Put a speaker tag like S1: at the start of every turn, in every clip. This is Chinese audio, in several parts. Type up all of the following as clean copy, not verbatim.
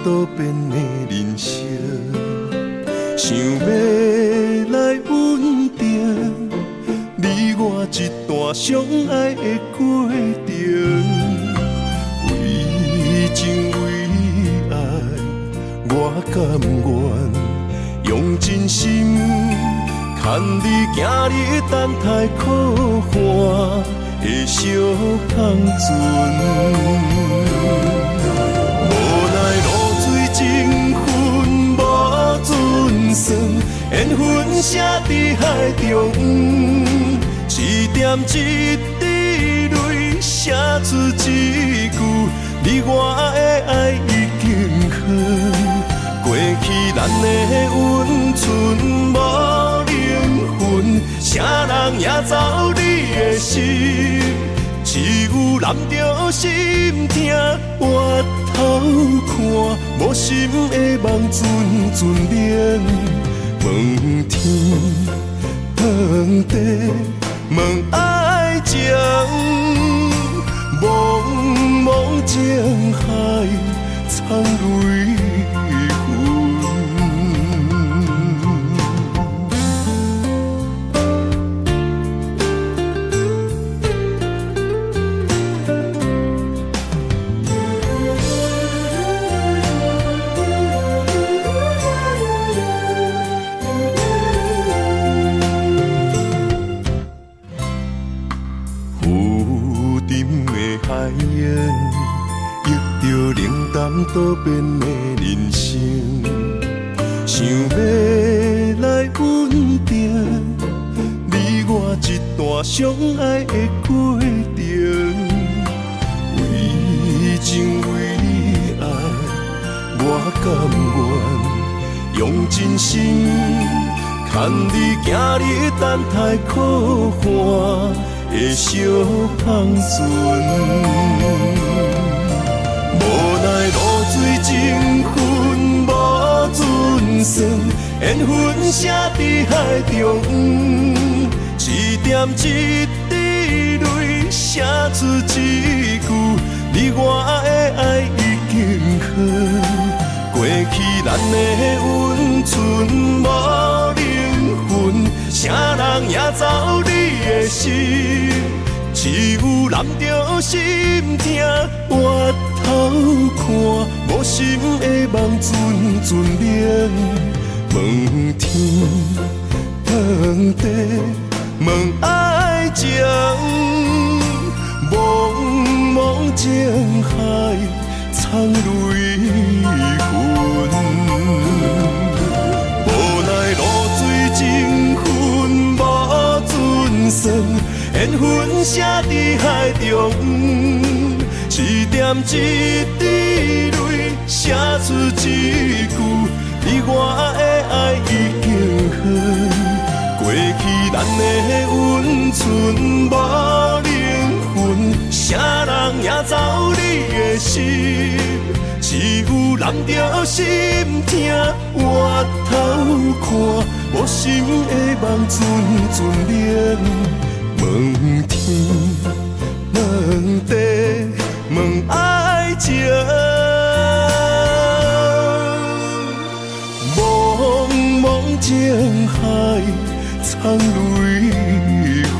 S1: 多变的人生，想要来稳定，你我一段相爱的过程。为情为爱，我甘愿用真心，牵你行你等待可汗的小香船。无奈露水情分无准算，缘分写伫海中，一点一滴泪写出一句，你我的爱已经远。过去咱的温存无灵魂，啥人也走你的心，只有揽着心痛回头看，无心的梦阵阵眠。问天问地问爱情，茫茫情海藏泪痕。多变的人生，想要来稳定，你我一段相爱的过程。为情为爱，我甘愿用真心，牵你行你等待可汗的小香船。无奈露水情分无准算，缘分写伫海中，一点一滴泪写出一句，你我的爱已经远。过去咱的温存无灵魂，啥人也走你的心，只有揽着心痛回头看，无心的梦阵阵眠。问天问地问爱情，茫茫情海藏泪痕。无奈露水情分无准算，缘分写伫海中，一点一滴泪写出一句，你我的爱已经远。过去咱的温存无灵魂，啥人也走你的心，只有揽着心痛回头看，无心的梦阵阵眠。问天问地问爱情，茫茫情海藏泪痕。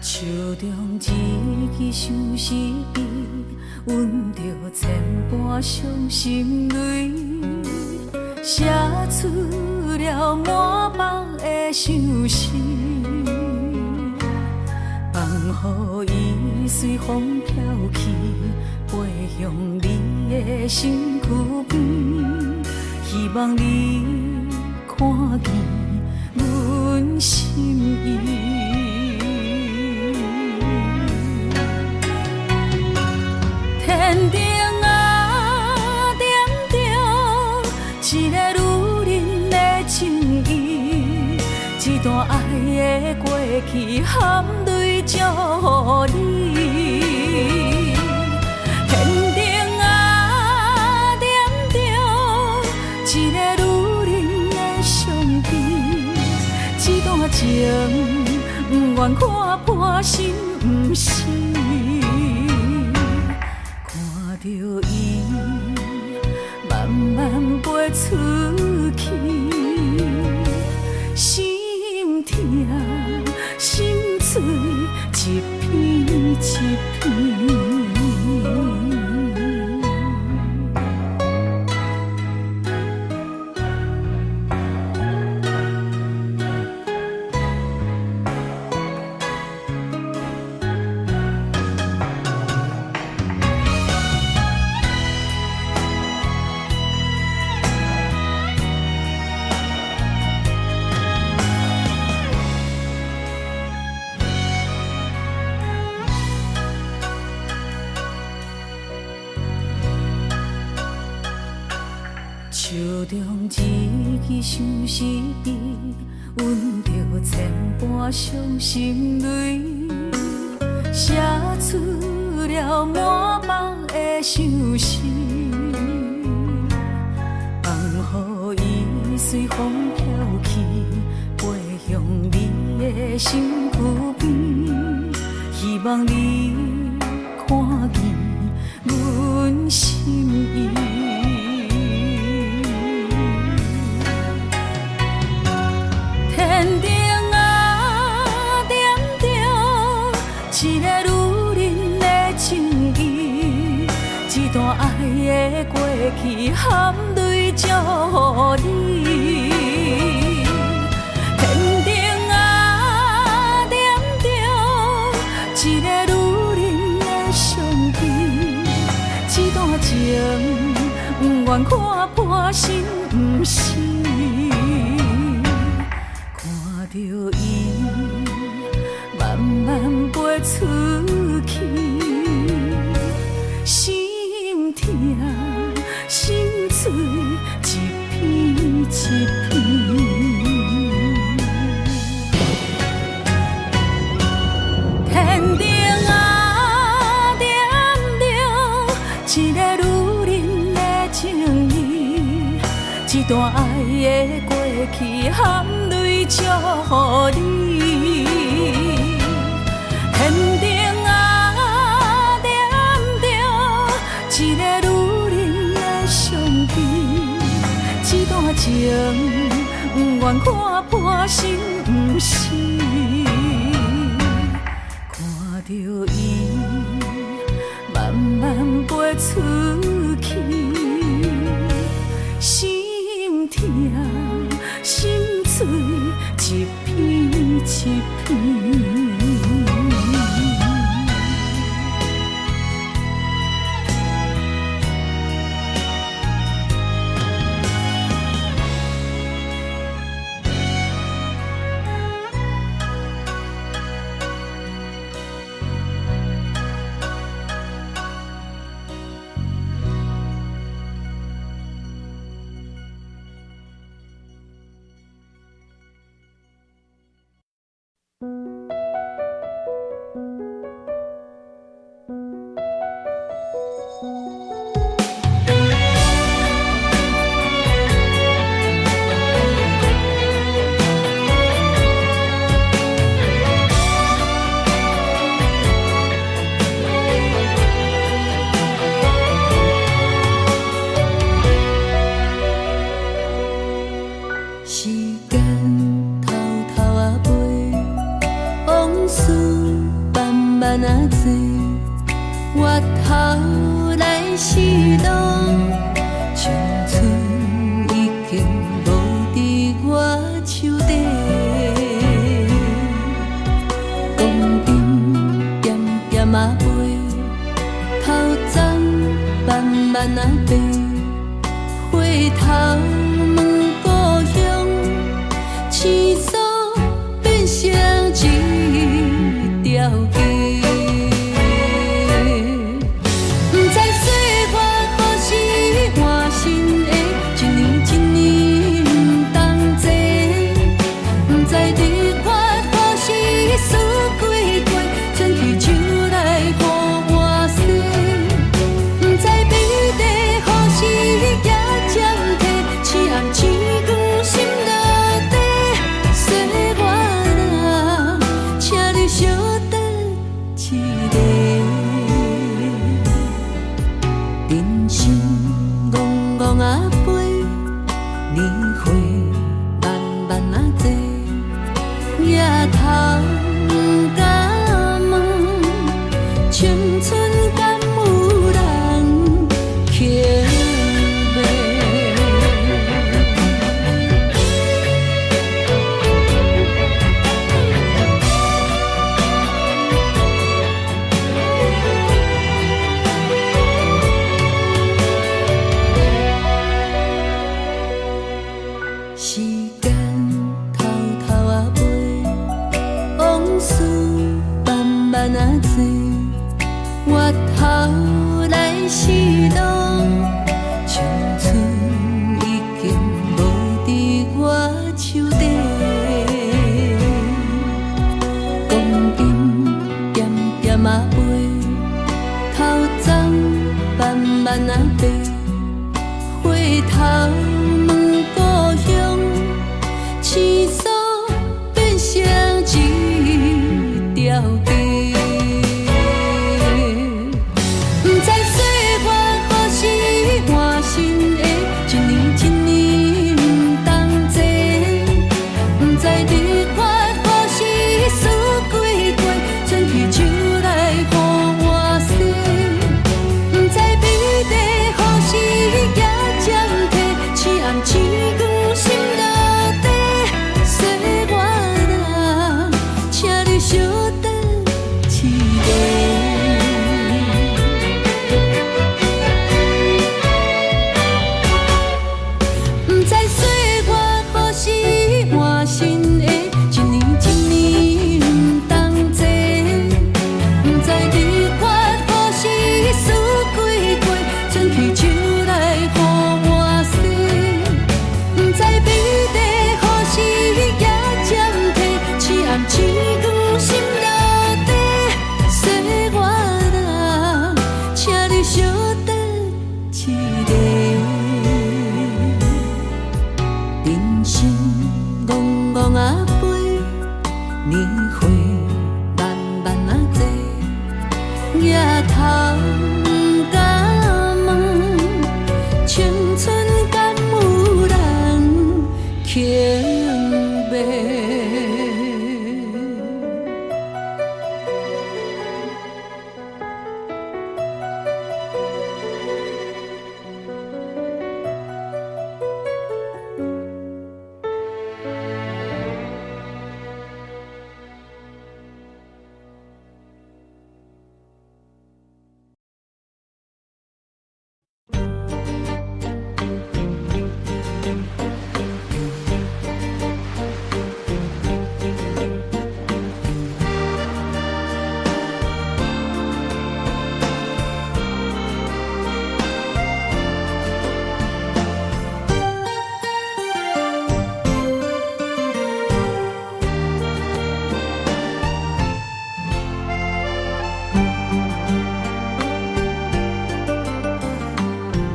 S2: 手中一支相思笔，阮着千般伤心泪，写出了满腹的相思，放予伊随风飘去，飞向你的身躯边，希望你看见阮心意。天顶啊，点着一个女人的情意，一段爱的过去含泪祝福你。天顶啊，点着一个女人的相片，一段情不愿看破心不死。着伊慢慢飞出去，心痛心碎一片一片。手中一支相思笔，阮着千般伤心泪，写出了满腹的相思，放予伊随风飘去，飞向你的身躯边，希望你看见阮心意。天顶啊，点着一个女人的情意，一段爱的过去含泪祝福你。天顶啊，点着一个女人的相片，一段情不愿看破心不死。着伊慢慢飞出去，心痛心碎一片一片。天顶啊，点着一个女人的情意，一段爱的过去含泪祝福你。天顶啊，点着一个女人的相片，一段情不愿看破心不死。看着伊慢慢飞出去，心痛心碎一片一片。头问故乡，青山变成一条街。不知岁月何时换新的，一年一年不同齐。不知日月何时输几过，转去手来予我洗。不知美丽何时也暂停，醒暗星光心落地。说我啦，请你稍等一下。人生戆戆啊飞，年岁慢慢啊坐，夜头甲问，青春敢有人捡卖？时间偷偷啊飞，往事慢慢啊坐，回头来是路，青春已经无伫我手底。光阴点点啊飞，头鬃慢慢啊白，回头问故乡，青山变成一条街。不知岁月何时换新的，一年一年不同齐。不知日月何时输几过，转去手来予我洗。不知美丽何时也暂停，醒暗星光心落地。说我啦，请你稍等一下。不知岁月何时换新的，一年一年不同齐。不知日月何时输几过，转去手来予我洗。不知美丽何时也暂停，醒暗星光心落地。说我啦，请你稍等一下。人生戆戆啊飞，年岁慢慢啊坐，夜头甲问，青春敢有人捡卖？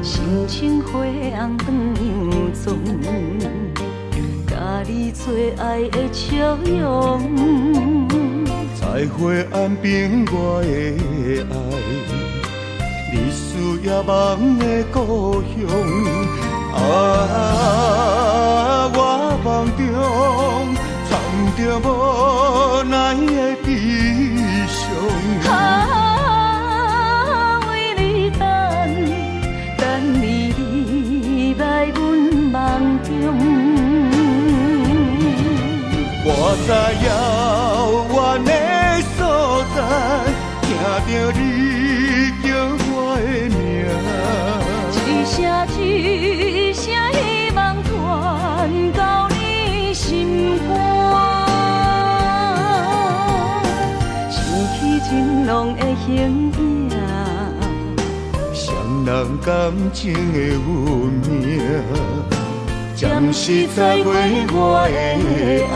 S2: 心情花红断样妆，甲你做爱的笑容。
S1: 在灰暗边我的爱，你需要梦的故乡。我梦中藏着无奈的悲伤。
S2: 为你等你来阮梦中。
S1: 我在遥远的所在，听着你叫我的名，
S2: 一声一声。拢会形影。
S1: 双人感情的运命，暂时再袂我的爱。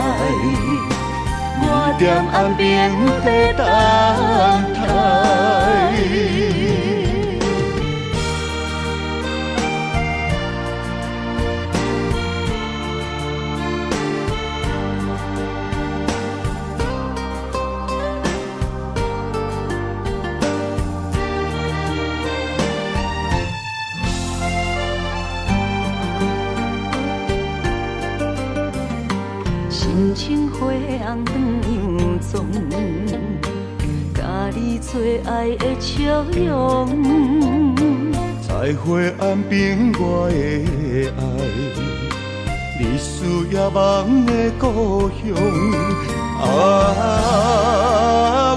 S1: 我踮岸边在等待。
S2: 心情花红长妆，甲你做爱的笑容。
S1: 在花岸边，我的爱，你需要梦的故乡。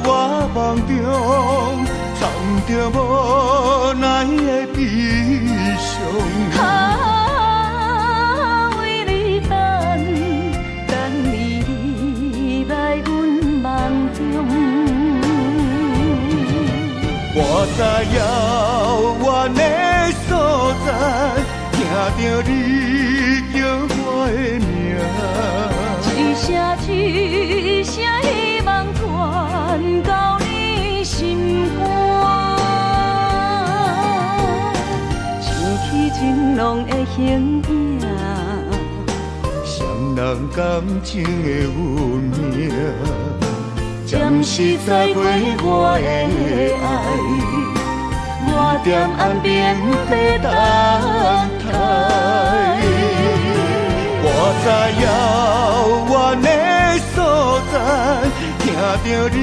S1: 我梦中藏着无奈的悲伤。我在遥远的所在，听到你叫我的名，
S2: 一声一声希望传到你心肝，想起情拢会形影，
S1: 双人感情的运命。暂时再袂我的爱，我踮岸边在等待。我在遥远的所在，听到你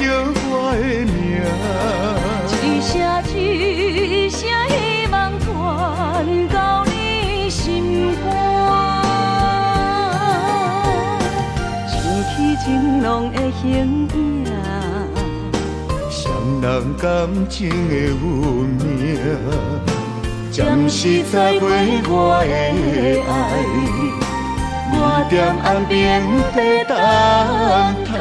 S1: 叫我的名，
S2: 一声一声希望传到你心肝。情拢会形影，
S1: 双人感情的运命，暂时再袂我的爱，我踮岸边在等待。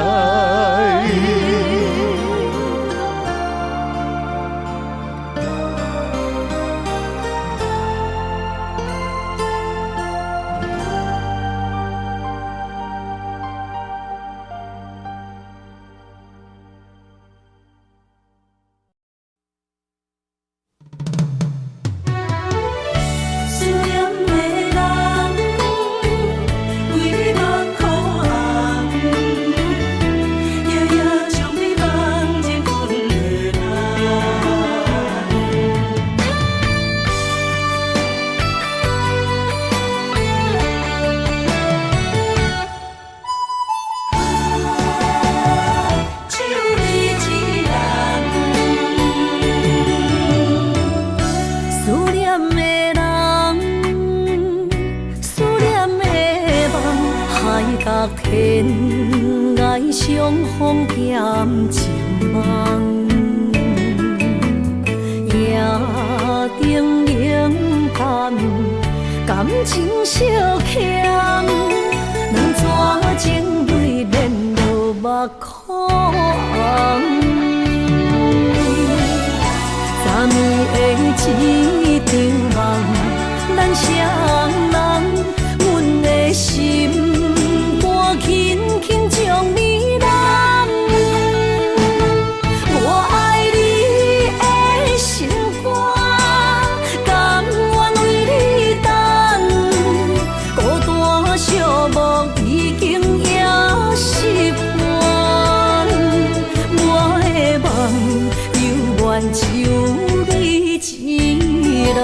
S2: 天涯相逢兼情梦，夜灯冷淡，感情小欠，两撮情泪连落目眶。昨暝的一场梦，咱双人，阮的心。轻轻将你揽，我爱你的心肝，甘愿为你等，孤单寂寞已经也习惯，我的梦永远只有你一人。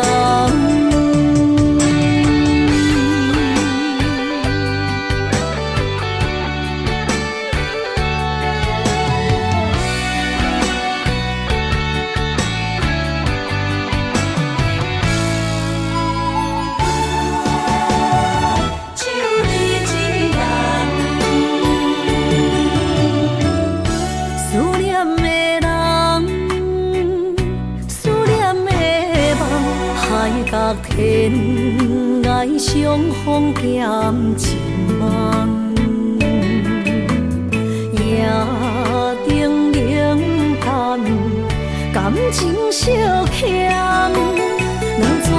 S2: 天涯相逢兼情梦，夜灯冷情惜欠，人怎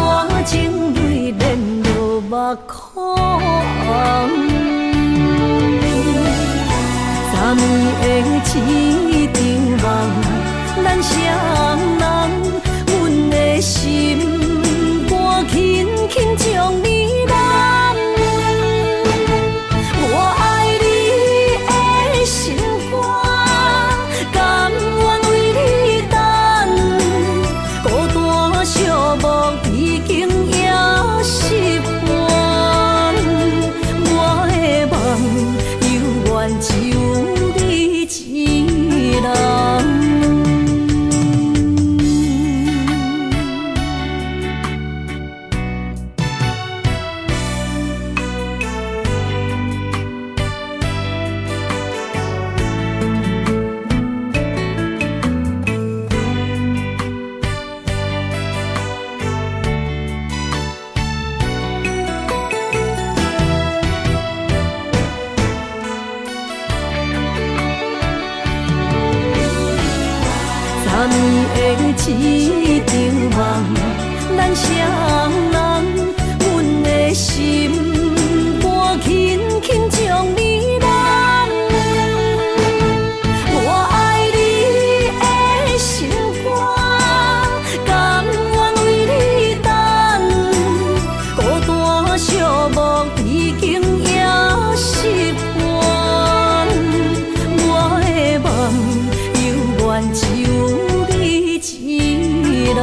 S2: 情泪连落目眶？昨暝的市场梦，咱双人，阮的心肝轻轻将你揽。我爱你的心肝，甘愿为你等。孤单寂寞已经也习惯，我的梦犹原只有你一人。昨暝的市场梦，咱双人，阮的心肝轻轻将你揽。我爱你的心肝，甘愿为你等。孤单寂寞已经也习惯，我的梦犹原只有一人。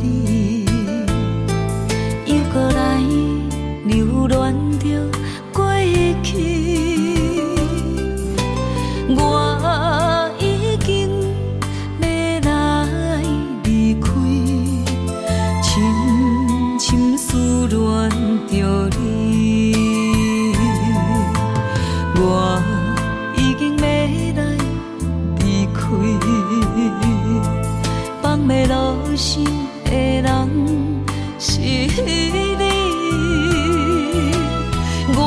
S2: 你，又搁来留恋着过去。我已经要来离开，深深思恋着你。我已经要来离开，放袂落心的人是你。我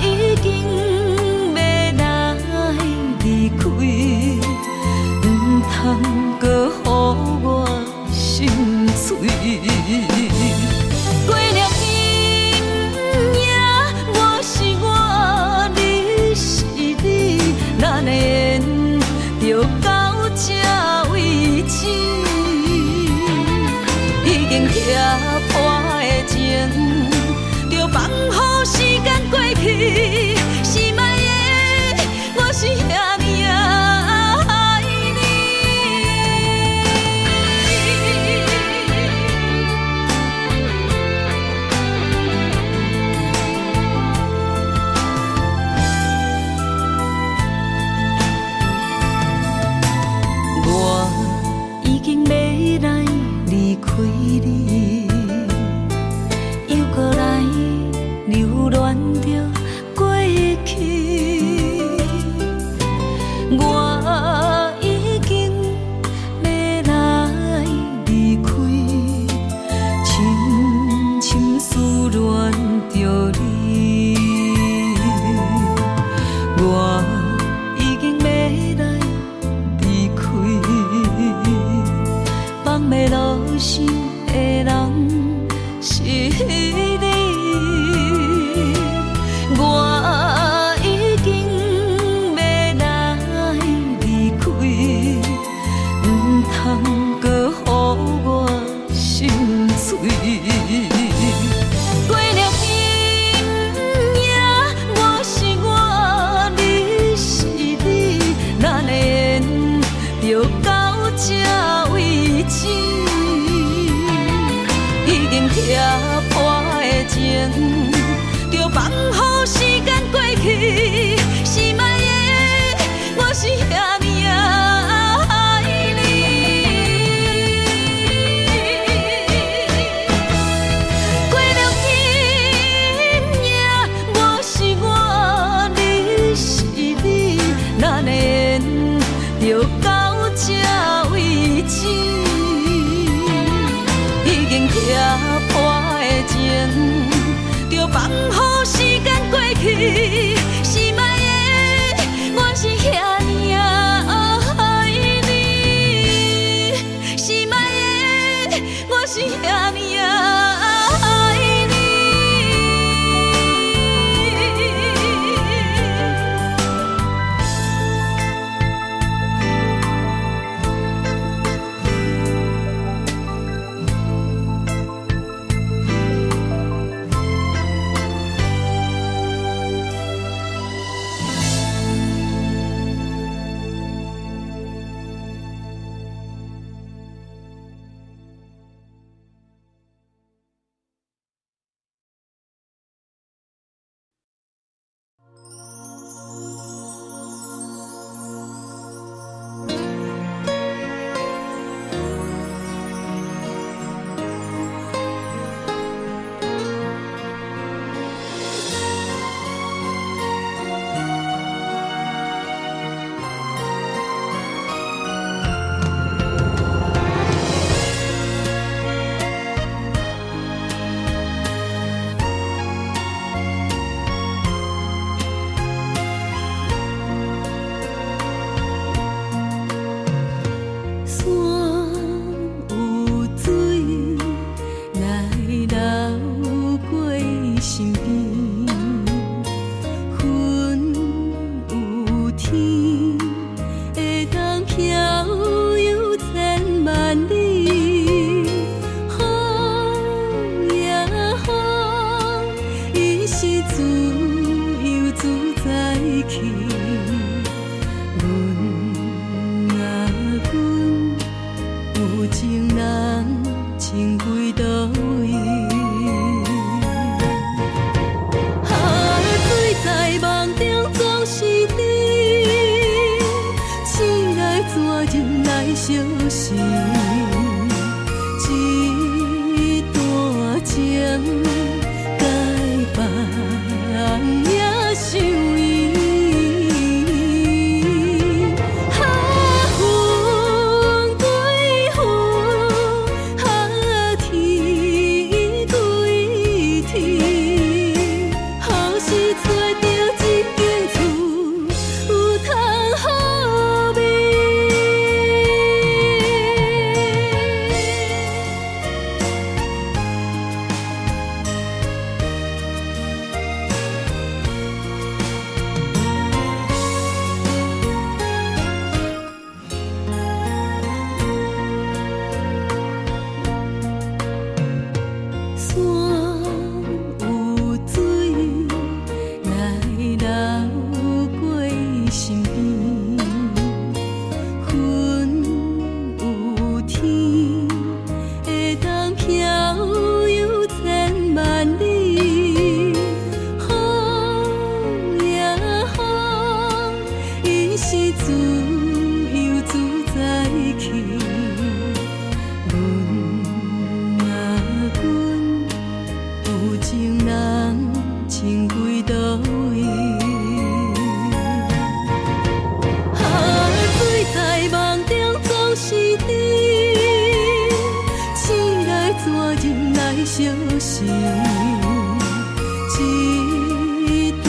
S2: 已经要来离开，唔通搁予我心碎。过了今夜，我是我，你是你，咱的缘就到这为止。已经拆破的情，就放乎时间过去。心爱的，我是遐尼爱你。我已经要来离开你，又搁来留恋着过去。我已经要来离开，深深思恋着你。我已经要来离开，放袂落心的人是你。我已经要来离开，唔通搁予我心碎。过了今夜，我是我，你是你，咱的缘就到这为止。已经拆破的情，就放乎时间过去。心爱的，我是遐尼爱你。过了今夜，我是我，你是你，咱的缘就到这为止。已经拆破的情，就放乎时间过去。心爱的，我是遐尼爱你。心爱的，我是遐尼爱你。相信，一段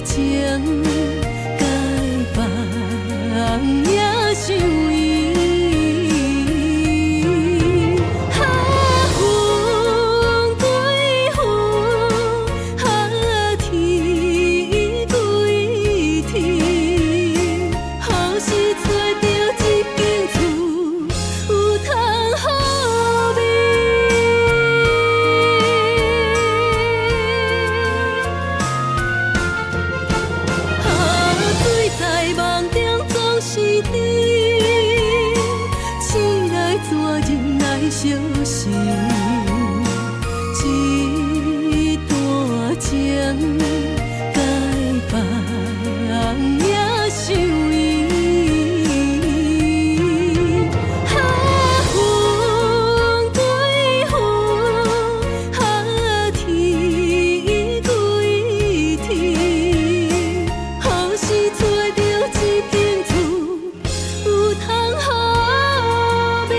S2: 情该放也想伊。相信一段情该放也想伊。风对风，天对天，何时找到一间厝，有通好眠？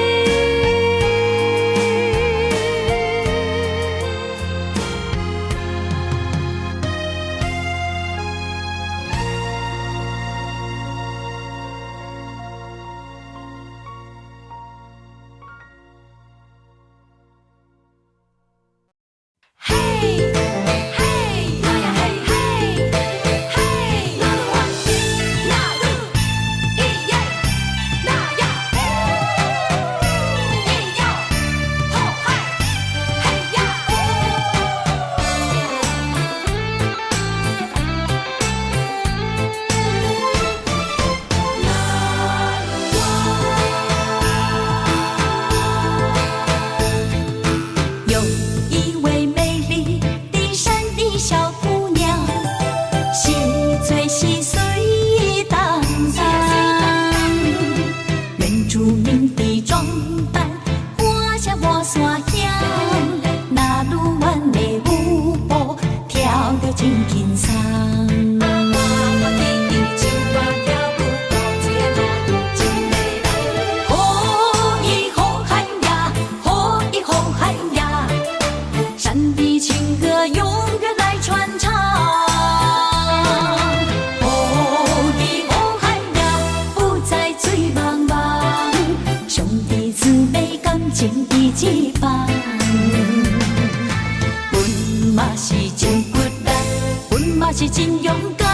S2: 是真勇敢，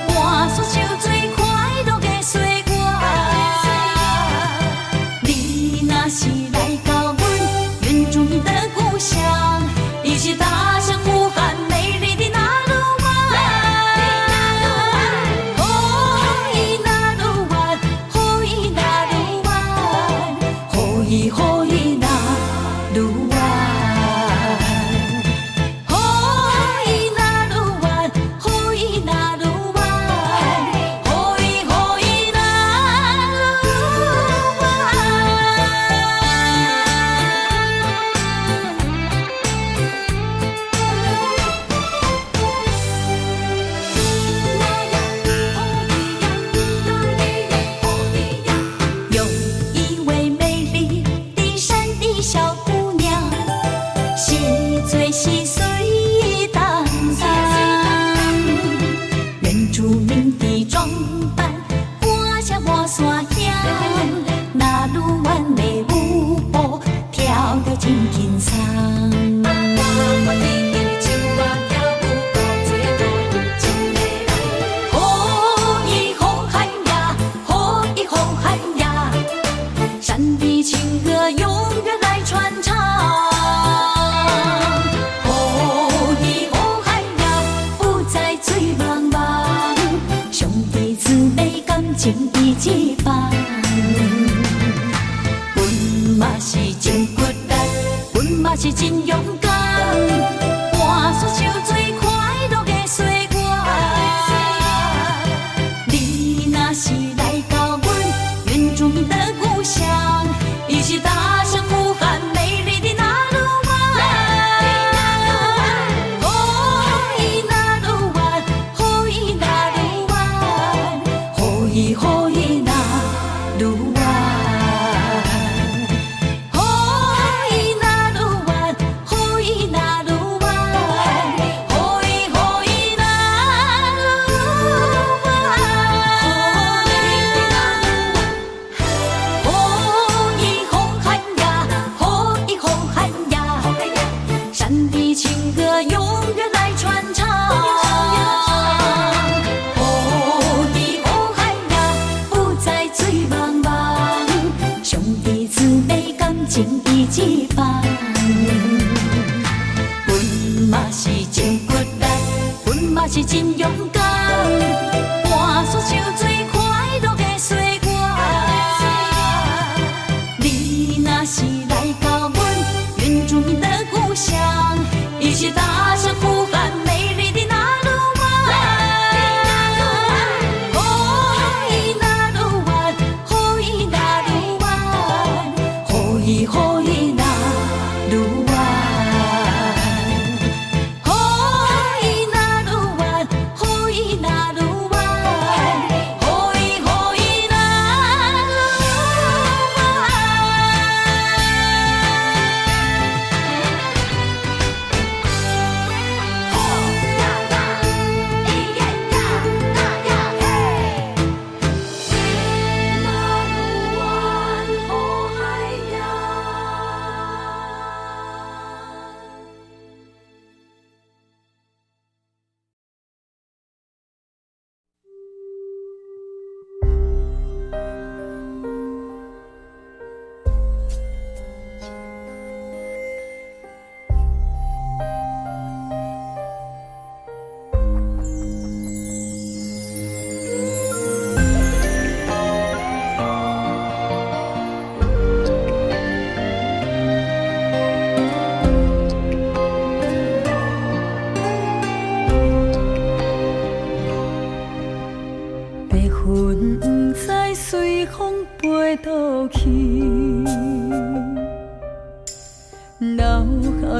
S2: 换出受最快乐的岁月。你若是来到阮原住民的故乡，伊是大声呼喊美丽的那鲁湾。哦，伊那鲁湾，哦，伊那鲁湾，哦，伊哦伊那鲁湾。情义一放，阮嘛是真骨力，阮嘛是真勇敢，换出受最快乐的岁月。你若是来到阮原住民的故乡，伊是大声呼喊美丽的那鲁湾。哦，伊那鲁湾，哦，伊那鲁湾，哦，伊哦伊那鲁湾，哦，伊那鲁湾，情义一番。阮嘛是真骨力，阮嘛是真勇敢，换出受最快乐的岁月。你若是来到阮原住民的故乡，一起踏上苦寒美丽的那路湾。好伊那路湾，好伊那路湾，好伊好伊那路湾。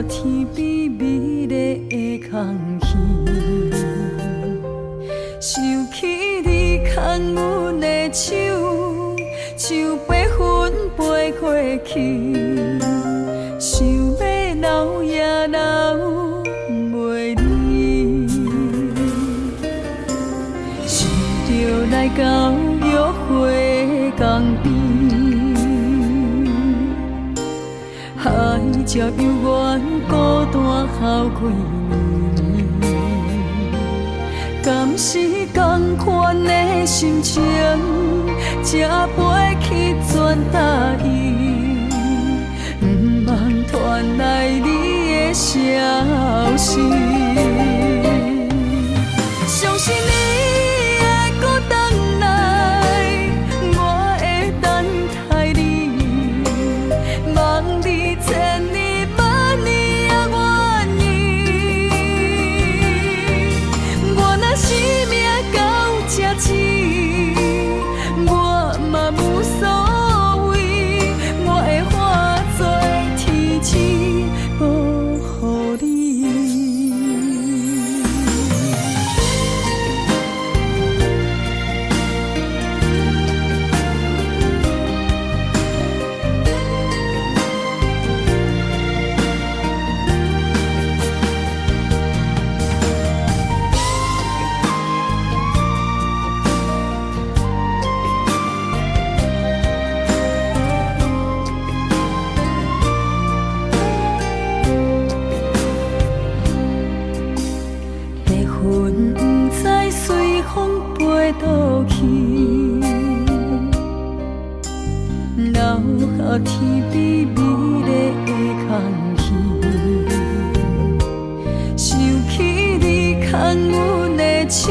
S2: 天边美丽的空气，想起你牵阮的手，像白云飞过去，想要留也留袂离，想着来到约会江边。海才悠远，孤单好几年。敢是同款的心情，才飞去全答应，不茫传来你的消息。相信你会搁回来，我会等待你，望你千年万年也愿意。我若生命到这止，我嘛无所谓，我会化作天使保护你。天边美丽的空气，想起你牵阮的手，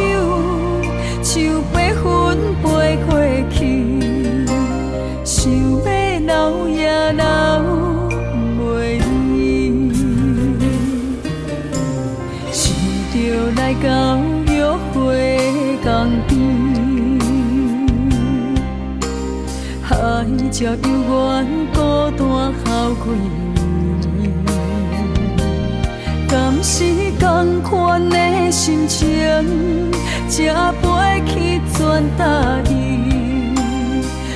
S2: 像白云飞过去，想要留也留袂离，想着来到约会江边。海才悠远，孤单好几年。敢是同款的心情，才飞去全答应，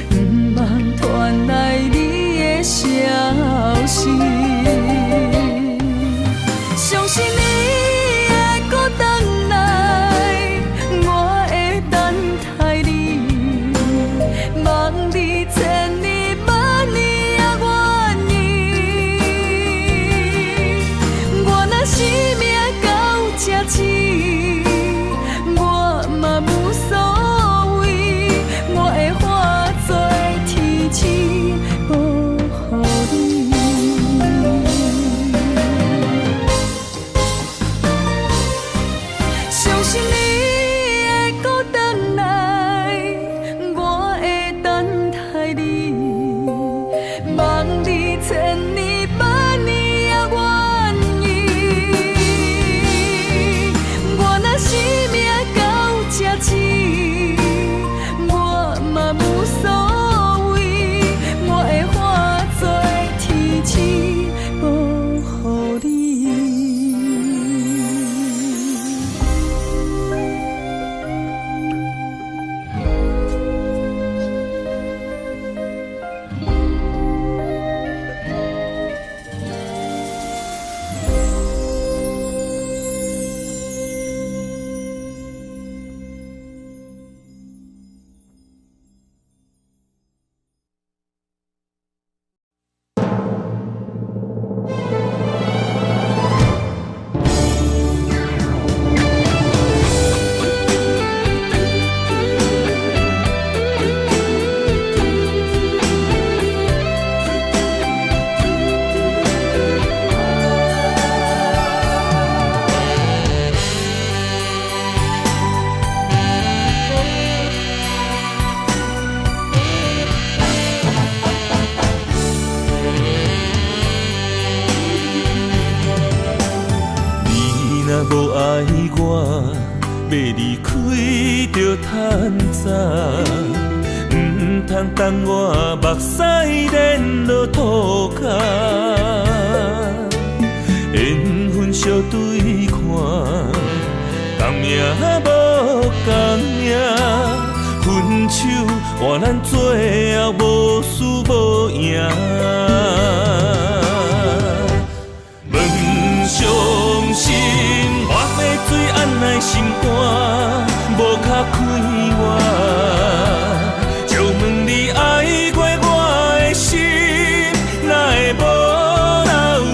S2: 不茫传来你的消息。相信你会搁回来，我会等待你，望你千年万年也愿意。我若生命到这止，我嘛无所谓，我会化作天使保护你。
S1: 无爱我，要离开就趁早，唔通等我目屎连落涂骹。缘分相对看，同命无同命，分手换咱最后无输无赢。问伤心，我要水按来心肝，无卡开我。就问你爱过我的心，哪会无留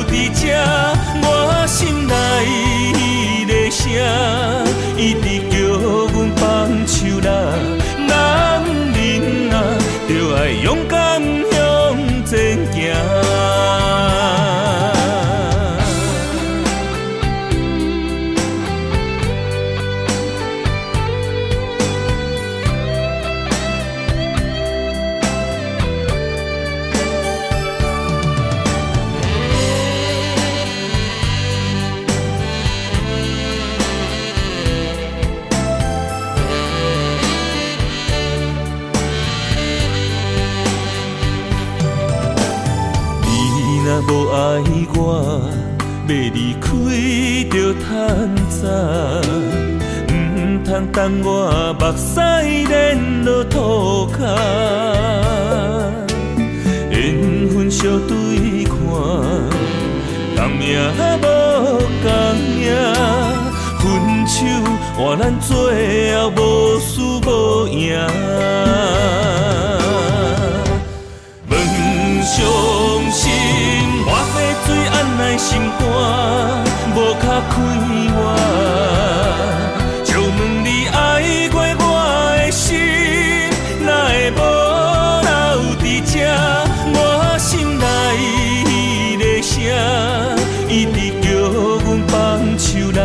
S1: 伫这？我心内的声，一直叫阮放手啦。男人啊，就爱勇敢向前行。无爱我，要离开就趁早，唔通等我目屎连落涂骹。缘分相对看，同命无同命，分手换咱最后无输无赢。问伤心。我要水按来心肝，无卡开我。就问你爱过我的心，哪会无留伫这？我心内的声，一直叫阮放手啦。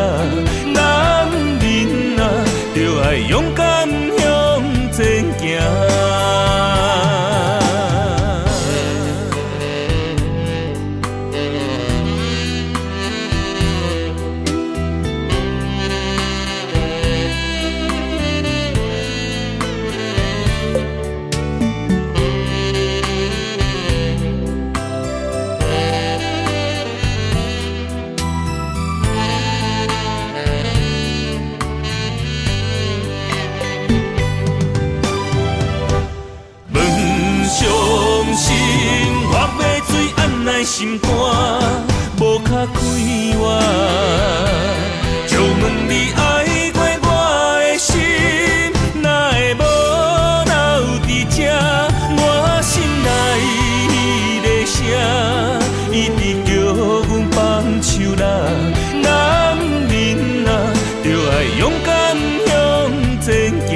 S1: 男人啊，就爱勇敢向前行。心肝无卡开我，就问你爱过我的心，哪会无留伫这？我心内的声，一直叫阮放手啦。男人啊，就爱勇敢向前行。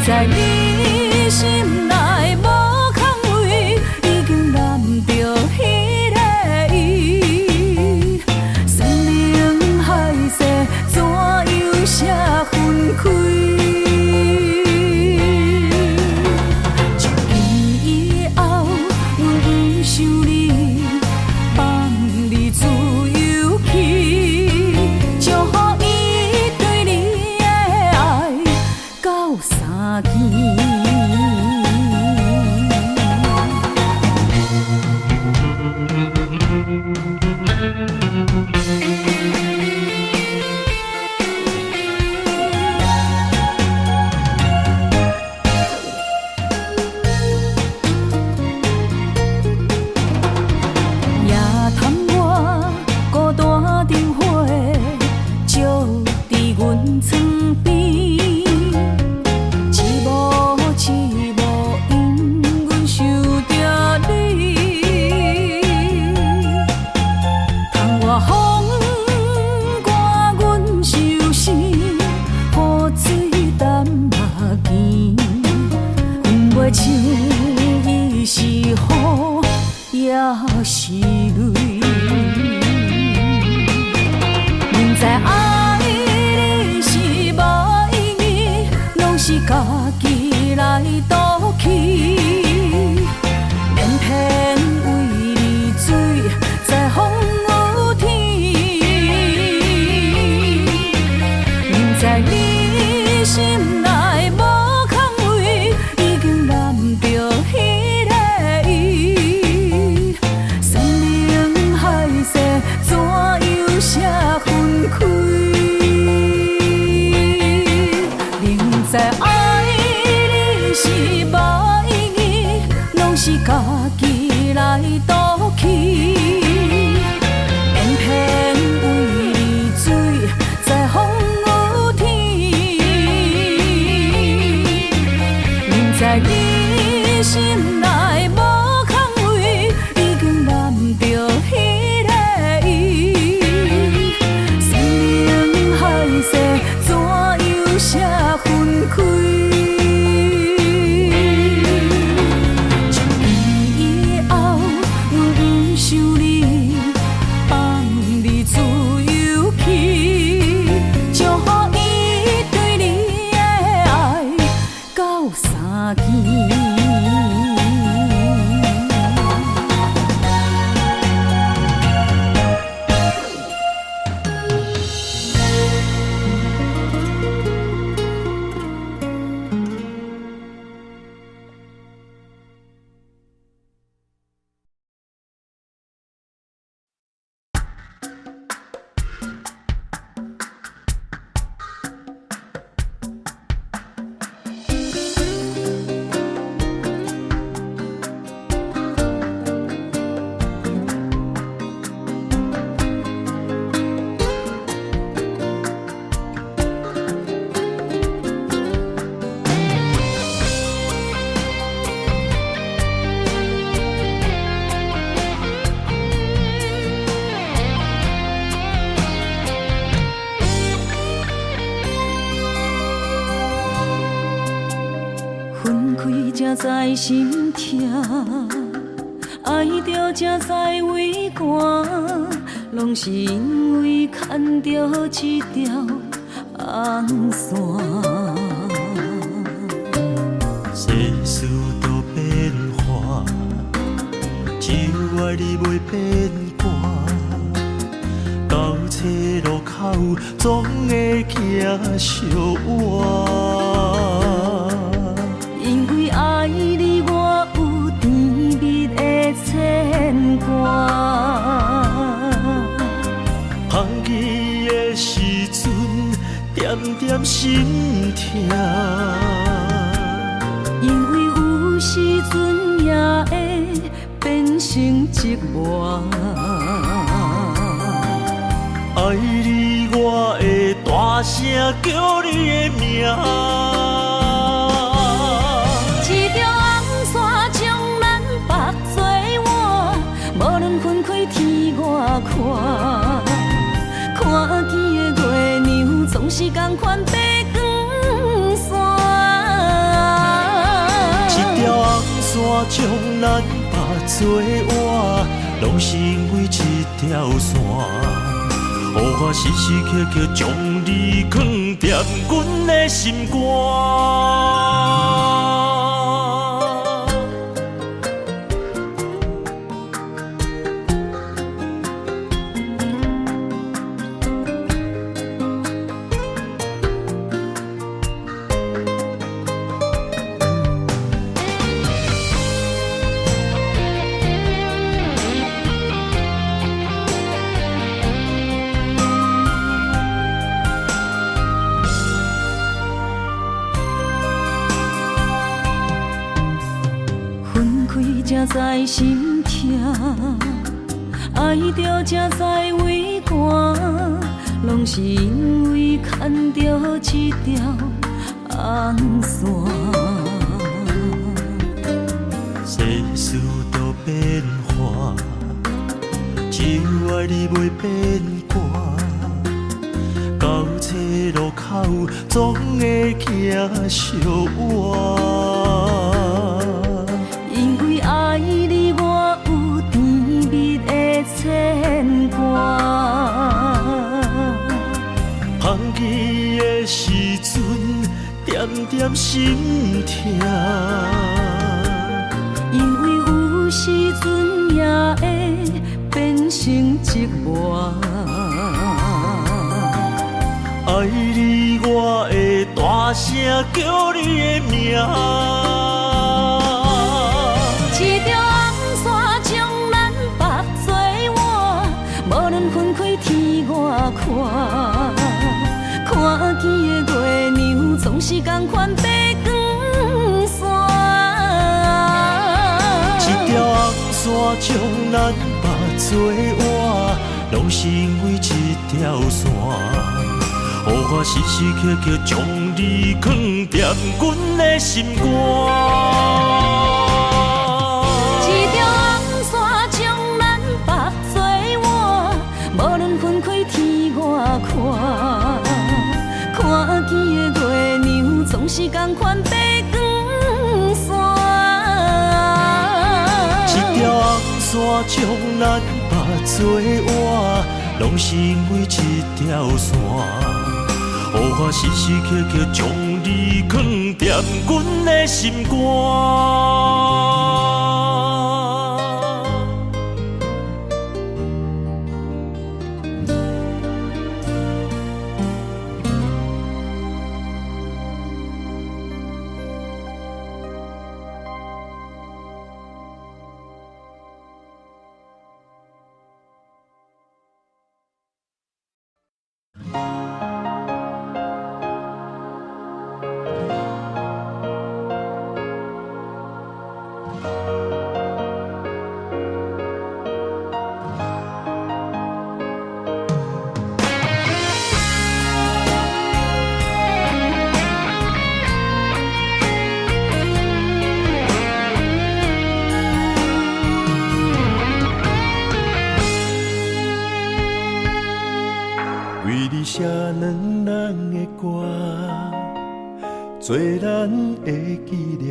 S2: 在你心内无空位，已经相见。是泪，明知爱你是无意义，拢是家己来赌气，偏偏为你醉在风雨天，明知你心内无空位，已经揽着彼个伊。怎样写分开？明知爱你是无意义，拢是家己来赌气，偏偏为你醉在风雨天。明知你心内无空位，已经揽着彼个。怎样分开？从以后，阮不想你放你自由去，祝福伊对你的爱到相见。才知心痛，爱着才知畏寒，拢是因为牵着一条红线。
S1: 世事都变化，只有爱你袂变卦。到车路口总会行相换。
S2: 因为爱你，我有甜蜜的牵挂。
S1: 放弃的时阵，点点心痛。
S2: 因为有时阵也会变成寂寞。
S1: 爱你，我会大声叫你的名。无论分开天外看，看见的月亮总是同款白光线。一条红线将咱绑做换，拢是因为一条线，予我时时刻刻将你藏在阮的心肝。
S2: 才知心痛，爱着才知为寒，拢是因为牵着一条红线。
S1: 世事都变化，只有爱你袂变卦。到这路口，总会行相换。
S2: 因为爱你，我有甜蜜的牵挂。
S1: 芳记的时阵，点点心痛。
S2: 因为有时阵也会变成寂寞。
S1: 爱你，我会大声叫你的名。
S2: 一条红线将咱绑做换，无论分开天外看。看见的月娘总是同款白光线。
S1: 一条红线将咱绑做换，拢是因为一条线。予我时时刻刻将你藏踮阮的心肝。
S2: 一条红线将咱绑做换，无论分开天外看。看见的月娘总是同款白光线。
S1: 一条红线将咱绑做换，拢是因为一条线。予我时时刻刻将你藏踮阮的心肝。写两人的歌，做咱的纪念，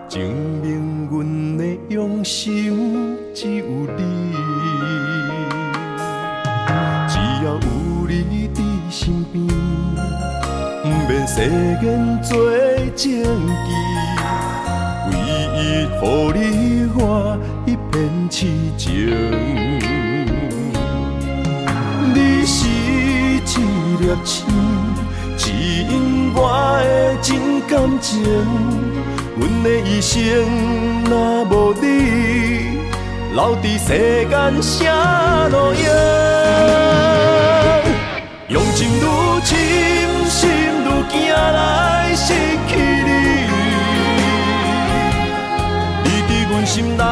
S1: 证明阮的用心只有你。只要有你伫身边，不免誓言做证据，唯一予你我一片痴情。你是一粒星，指引我的真感情。阮的一生若无你，留伫世间啥路用？用情愈深，心愈惊来失去你。你伫阮心内，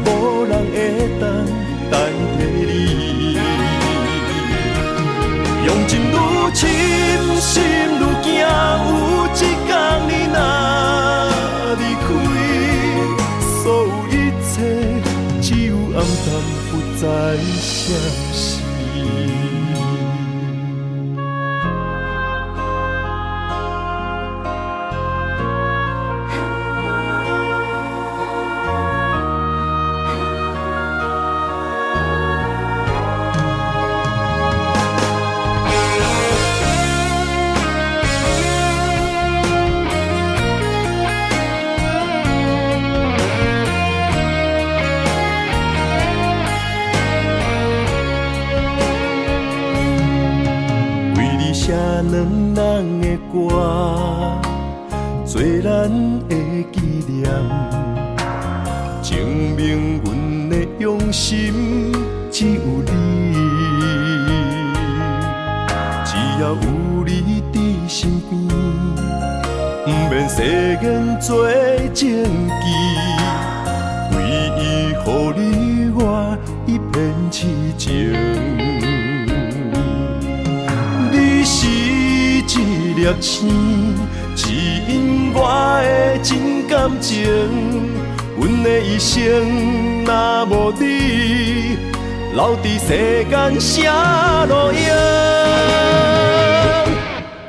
S1: 无人会当代替你。用情愈深，心愈惊，有一天你若离开，所有一切只有暗淡，不再相信。写两人的歌，做咱的纪念，证明阮的用心只有你。只要有你伫身边，不免世间做证据，唯伊予你我一片痴情。你是一粒星，指引我的真感情。阮的一生若无你，留伫世间啥路用？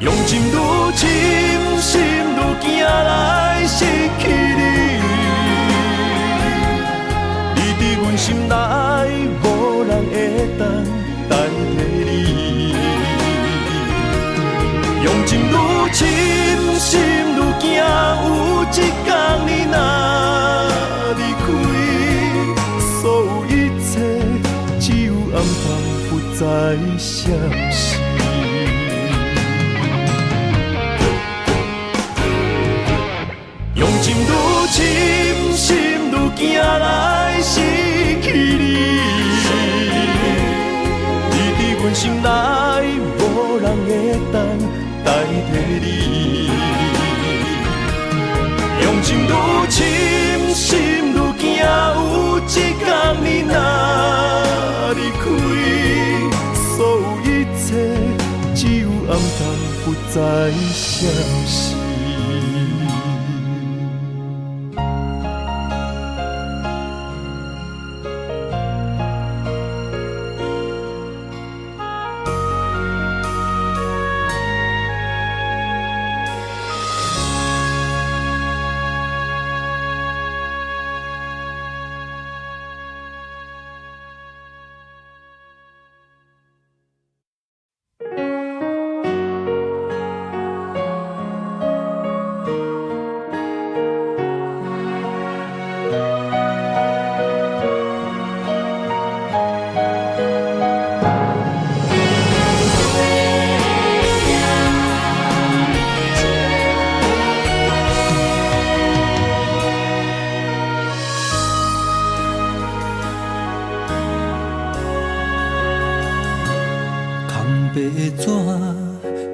S1: 用情愈深，心愈惊来失去你。你伫阮心内，无人会当代替你。用情愈深，心愈惊，有一天你若离开，所有一切只有暗淡，不再消息。用情愈深，心愈惊来失去你。你伫阮心内，无人会当代替你。用情愈深，心愈惊，有一天你若离开，所有一切只有暗淡，不再消息。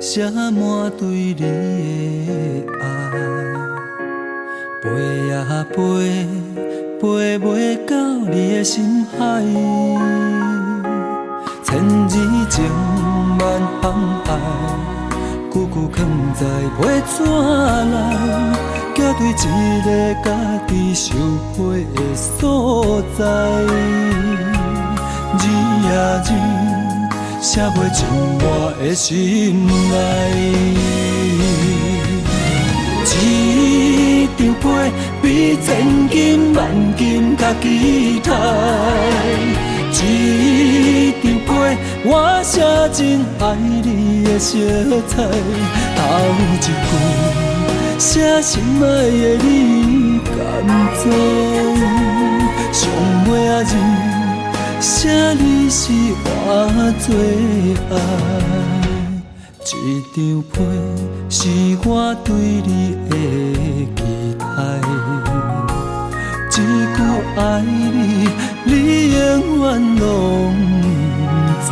S1: 写满对你的爱，飞呀飞，飞袂到你的心海。千字情万行爱，句句藏在批纸内，寄对一个家己受批的所在。字呀字。写袂进我的心内，一张被比千金万金较期待，一张被我写真爱你的色彩，头一句写心爱的你甘知，上尾仔字。写你是我最爱，一张被是我对你的期待，一句爱你，你永远拢知。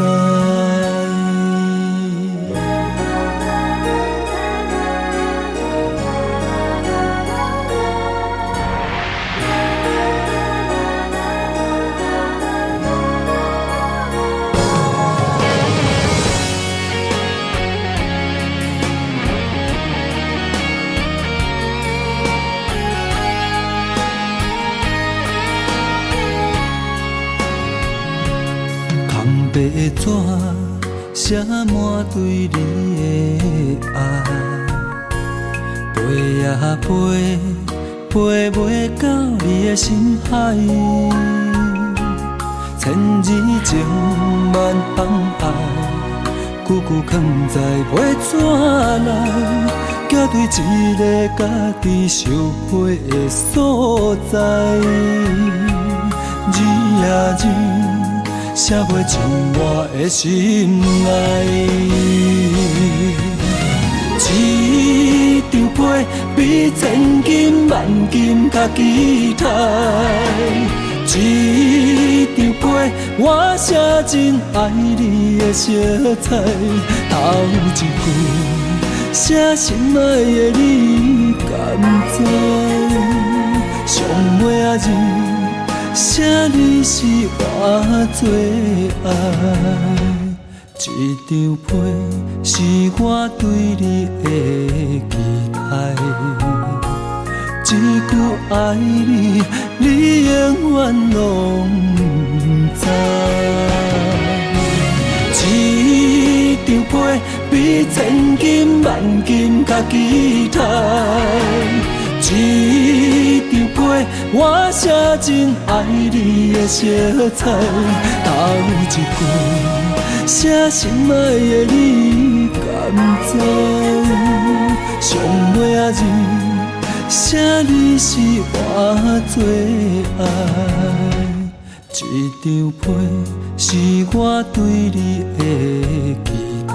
S1: 白纸写满对你的爱，飞呀飞，飞袂到你的心海。千字情万行爱，句句藏在批纸内，寄对一个家己受批的所在。字呀字。写袂进我的心内，一张被比千金万金较期待，一张被我写真爱你的色彩，头一句写心爱的你，敢知？上尾仔字，写你是我最爱。一张被是我对你的期待，一句爱你，你永远拢知。一张被比千金万金较期待，一张被我写真爱你的色彩，头一句。写心爱的你，敢知？上尾仔字，写你是我最爱。一张被是我对你的期待，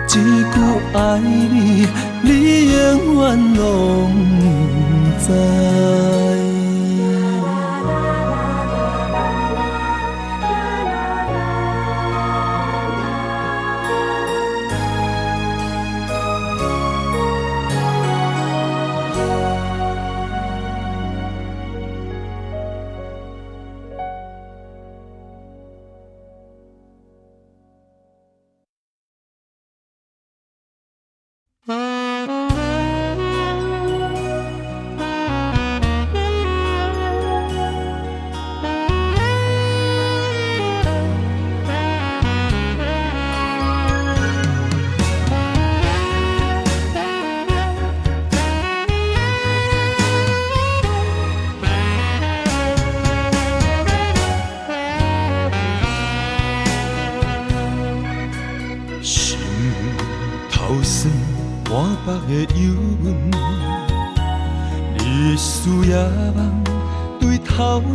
S1: 一句爱你，你永远拢知。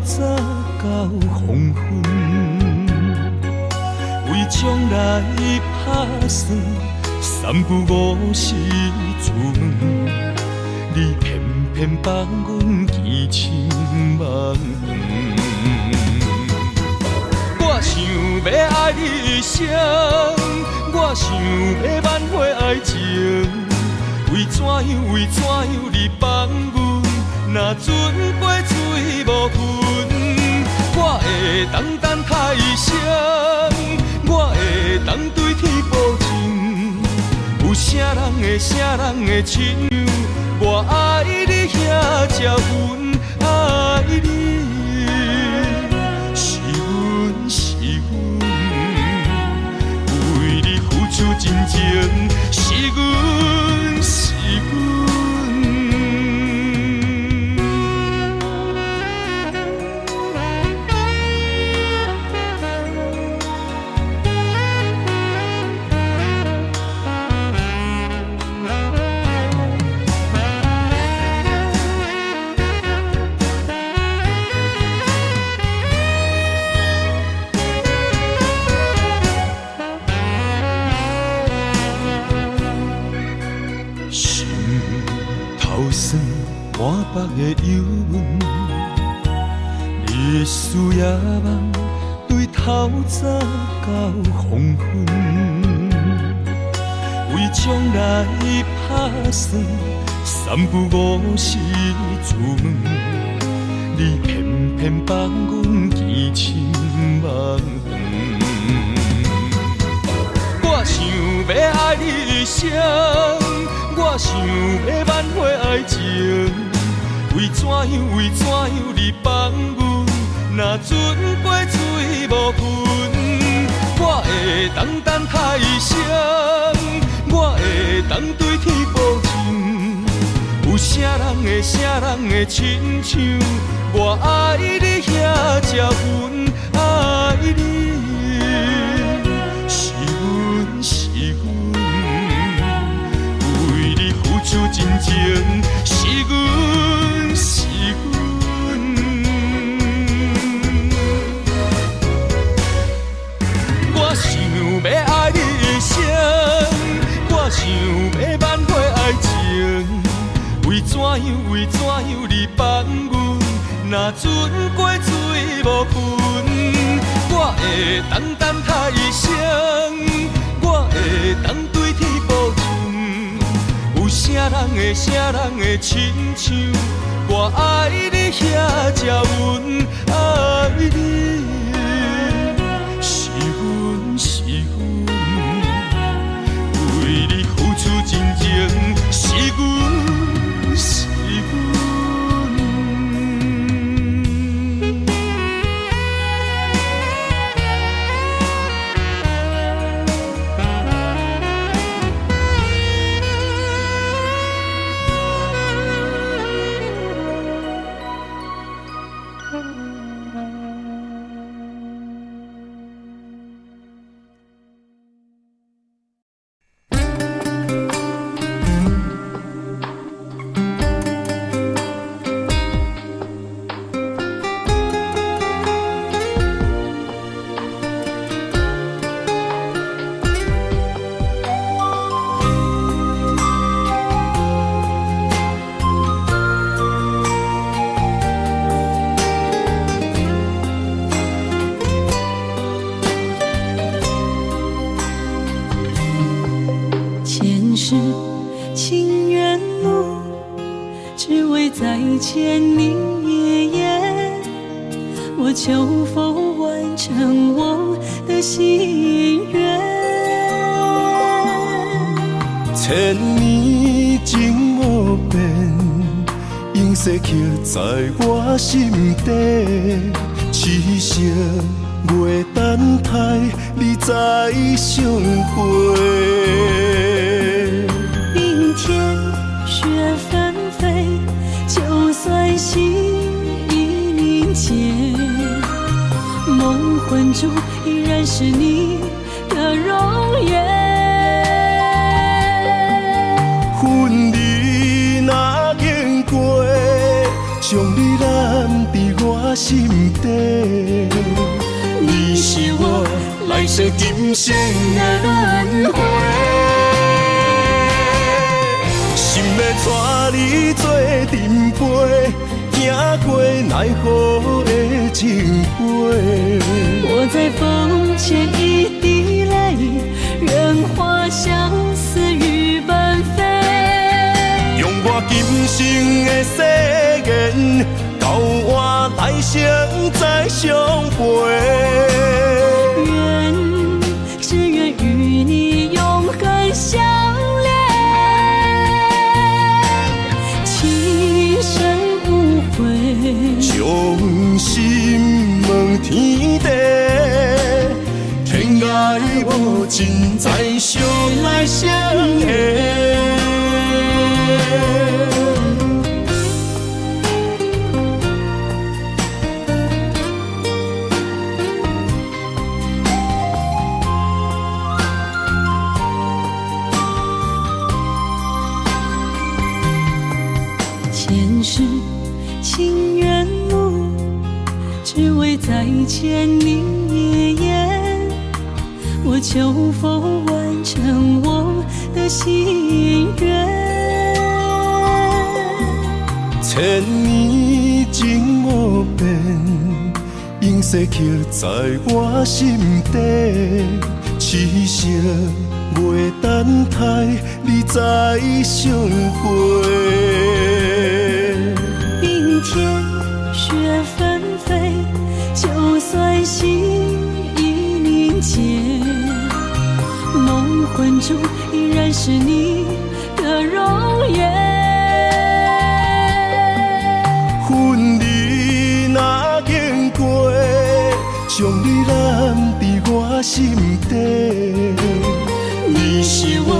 S1: 早到黄昏，为将来打算，三不五时出门，你偏偏放阮见千万遍。我想要爱你一生，我想要挽回爱情，为怎样你放阮？若准杯水无份，我会当等太阳，我会当对天保证，有啥人会亲像我爱你遐这份爱你，是阮，为你付出真情，是阮。满北的忧闷，你的思夜梦，对透早到黄昏，为将来打算，三不五时出门，你偏偏放阮见千万遍。我想要爱你一生，我想要挽回爱情。为怎样你放阮？若准杯水无份，我会当等太阳，我会当对天保证，有啥人会亲像我爱你遐这份爱你，是阮，为你付出真情，是阮。我想要爱你一生，我想要挽回爱情，为怎样你放阮？若准过水无份，我会当等太阳，我会当对天保人会亲像我爱你遐才阮爱你，是阮是阮，为你付出真情，是阮是阮。
S2: 情缘路，只为再见你一眼。我求否完成我的心愿？
S1: 千年情无变，永世刻在我心底。痴色袂等待，你再相会。
S2: 冰天雪纷飞，就算心已凝结，梦魂中依然是你的容颜。
S1: 恨你若经过，将你揽伫我心底。你是我来世今生的轮回。心要带你做阵陪，行过奈何的情杯。
S2: 我在风前一滴泪，任花相思雨纷飞。
S1: 用我今生的誓言，交换来生再相陪。
S2: 只愿与你永恒相恋，情深无悔，
S1: 将心问天地，天涯无尽，再相来相会。
S2: 前世情缘路，只为再见你一眼。我求否完成我的心愿？
S1: 千年情无变，永世刻在我心底。痴色袂等待，你再相会。
S2: 冰天雪纷飞，就算心已凝结，梦魂中依然是你的容颜。
S1: 恨你若经过，将你揽伫我心底。你是我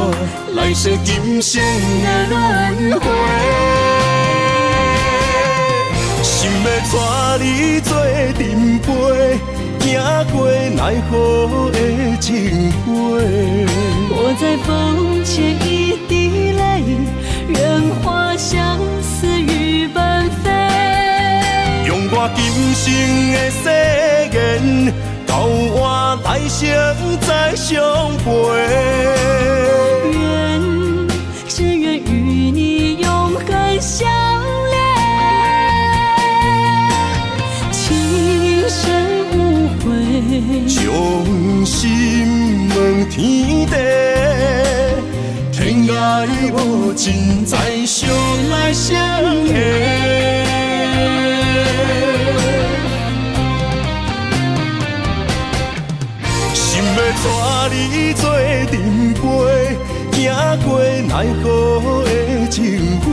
S1: 来世今生的轮回。心要带你做阵陪，行过奈何的情杯。
S2: 我在风前一滴泪，任花相思雨纷飞。
S1: 用我今生的誓言，交换来生再相陪。
S2: 只愿与你永恒相恋，情深无悔，
S1: 将心问天地，天涯无真再相来相会。心要带你做阵陪，行过奈何的情花。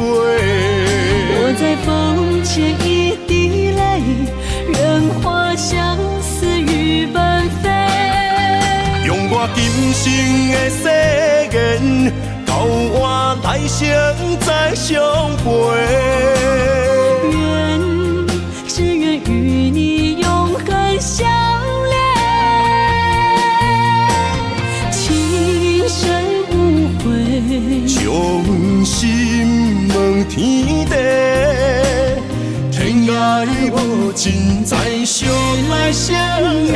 S2: 我在风前一滴泪，任花相思雨纷飞。
S1: 用我今生的誓言，交换来生再相陪。只愿与你永恒相恋，情深无悔，将心问天地。天涯无尽，再相来相会。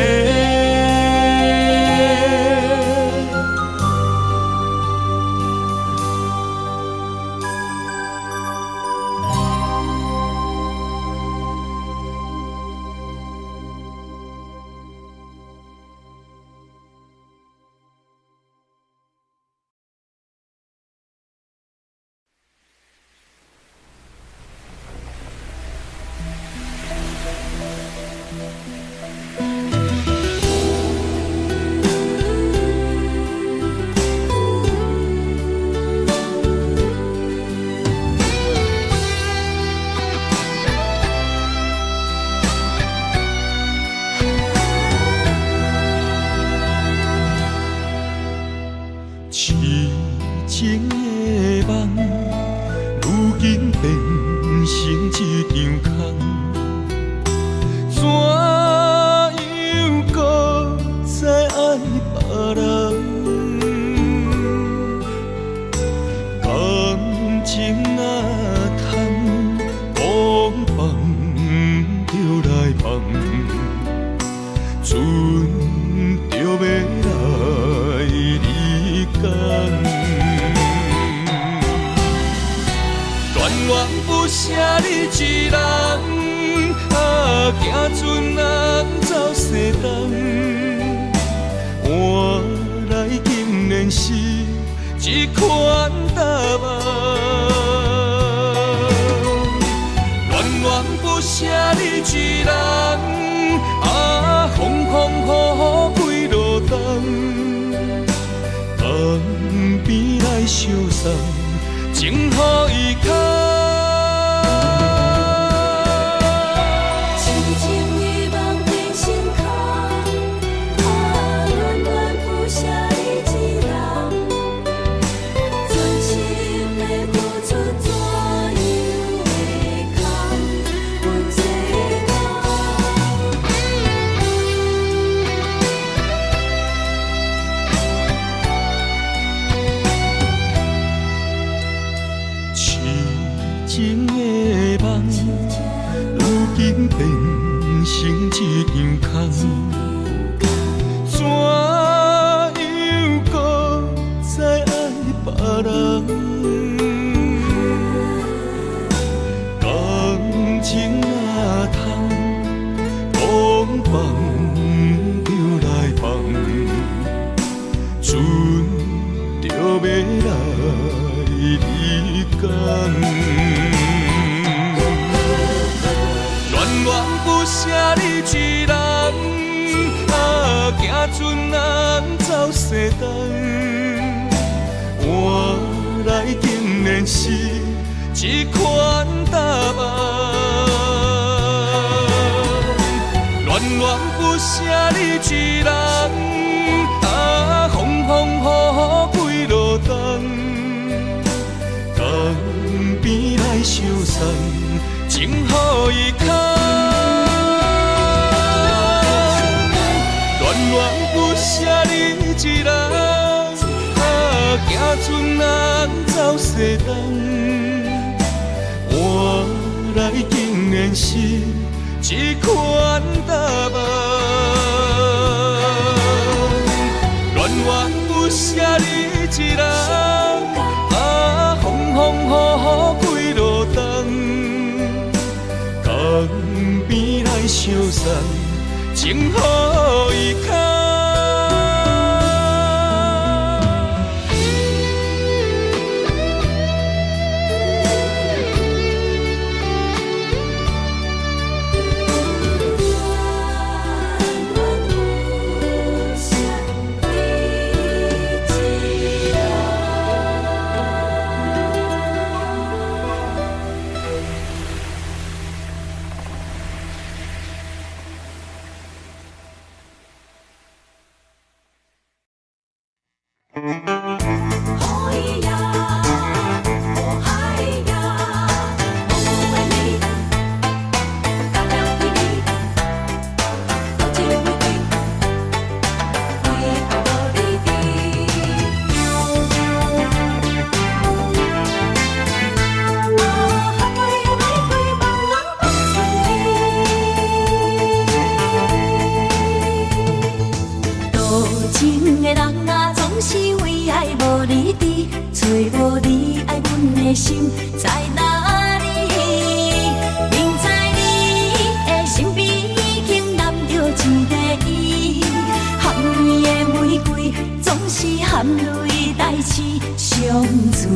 S2: 含泪代志上自己。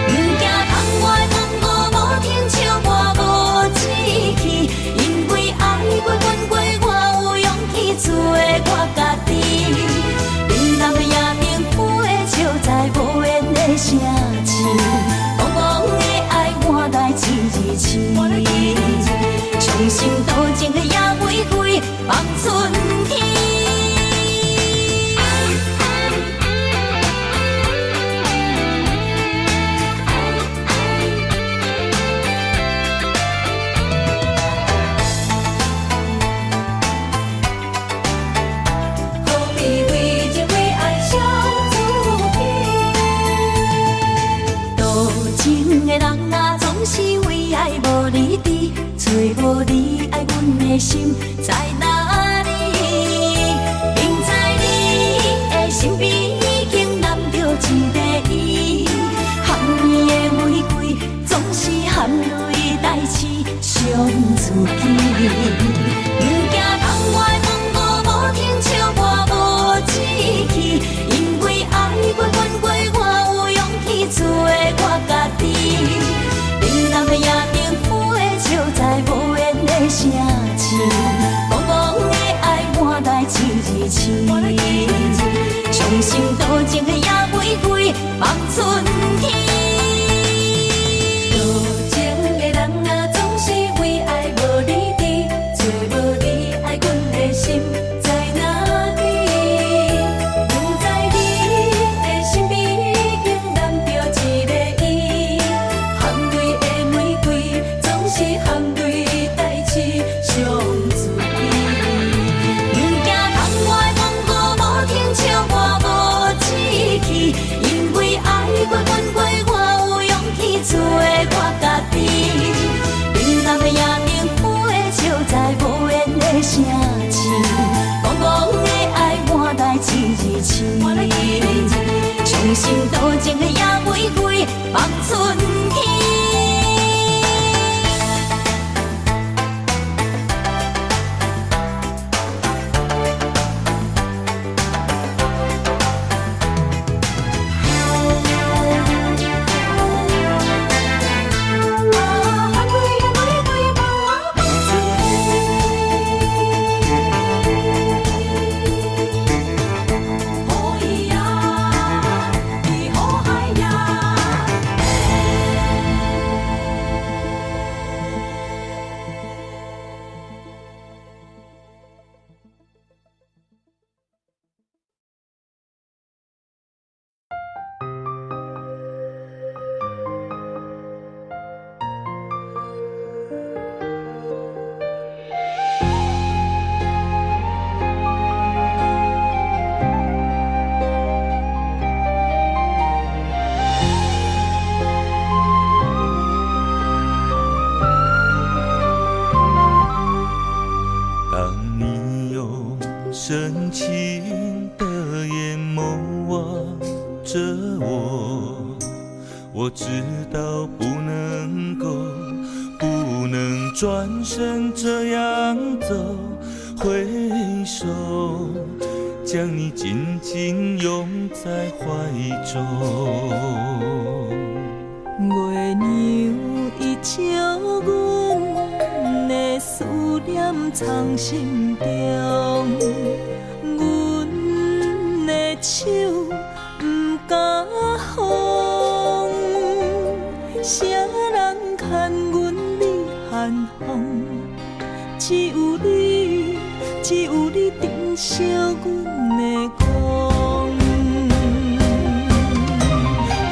S2: 不惊窗外风雨无停笑我无志气，因为爱过阮过，我有勇气做我家己。冷淡的夜明浮的笑，在无言的声气，茫茫的爱换来一字痴。伤心多情的野玫瑰放春天。找无你爱阮的心在哪里？明知你的身边已经揽着一个伊，含你的玫瑰总是含泪代志伤自己。不惊窗外风雨无停笑我无志气，因为爱过阮过，我有勇气做我家己。冷淡的夜明浮的笑，在无言的声气，茫茫的爱换来一字痴。伤心多情的野玫瑰放春天。多情的人啊，总是为爱无理智，找无你爱阮的心在哪里？明知你的身边已经揽着一个伊，含泪的玫瑰总是含泪代志伤自己。不惊窗外风雨无停笑我无志气，因为爱过阮过，我有勇气做我家己。冷淡的夜明浮的笑，在无言的声气，茫茫的爱换来一字痴。伤心多情的野玫瑰放春天。
S1: 深情的眼眸望着我知道不能转身这样走，挥手将你紧紧拥在怀中。
S2: 月娘伊照阮的思念藏心中，阮的手不敢放，谁人牵阮你含风？只有你珍惜阮的光。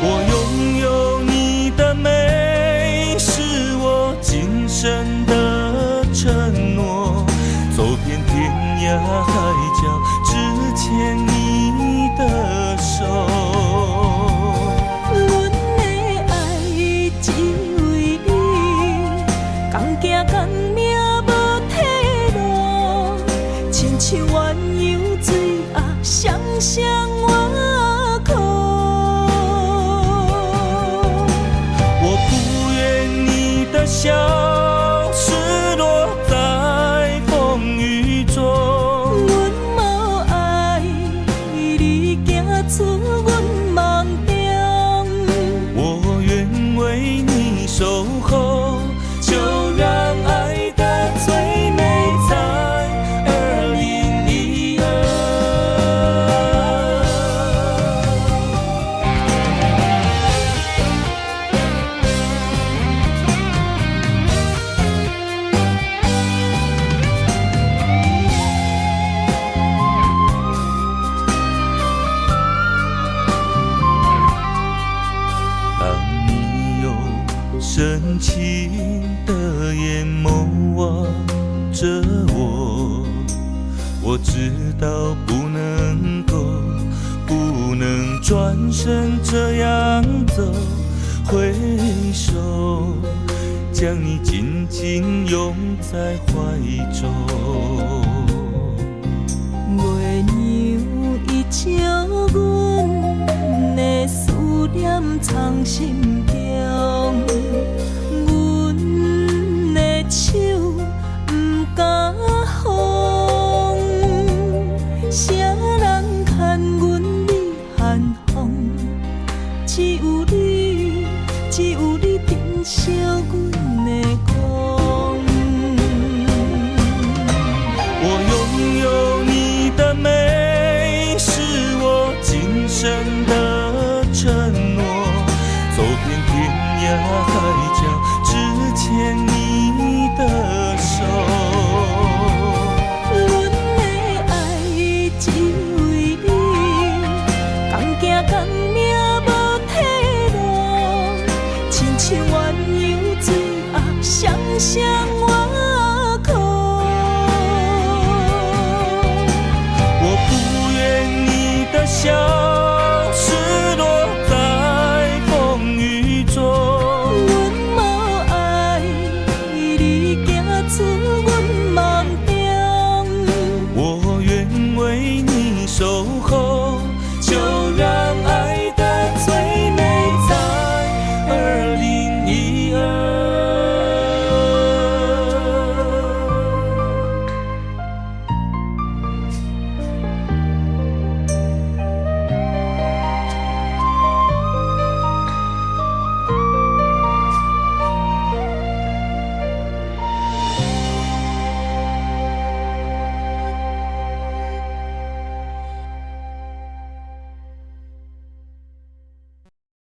S1: 我拥有你的美，是我今生的承诺。走遍天涯海角，只牵你的手。
S2: 阮的爱只为你，同行同命无退路，亲像鸳鸯水鸭，相思
S3: 深情的眼眸望着我，我知道不能转身这样走，回首将你紧紧拥在怀中。
S2: 月娘伊照阮的思念藏心中，阮的手不敢放，谁人牵阮你寒风？只有你，只有你珍惜阮的光。
S3: 我拥有你的美，是我今生的承诺。走遍天涯海角，只牵你的手。
S2: 阮的爱只为你，同行同命无退路，亲像鸳鸯水鸭双双。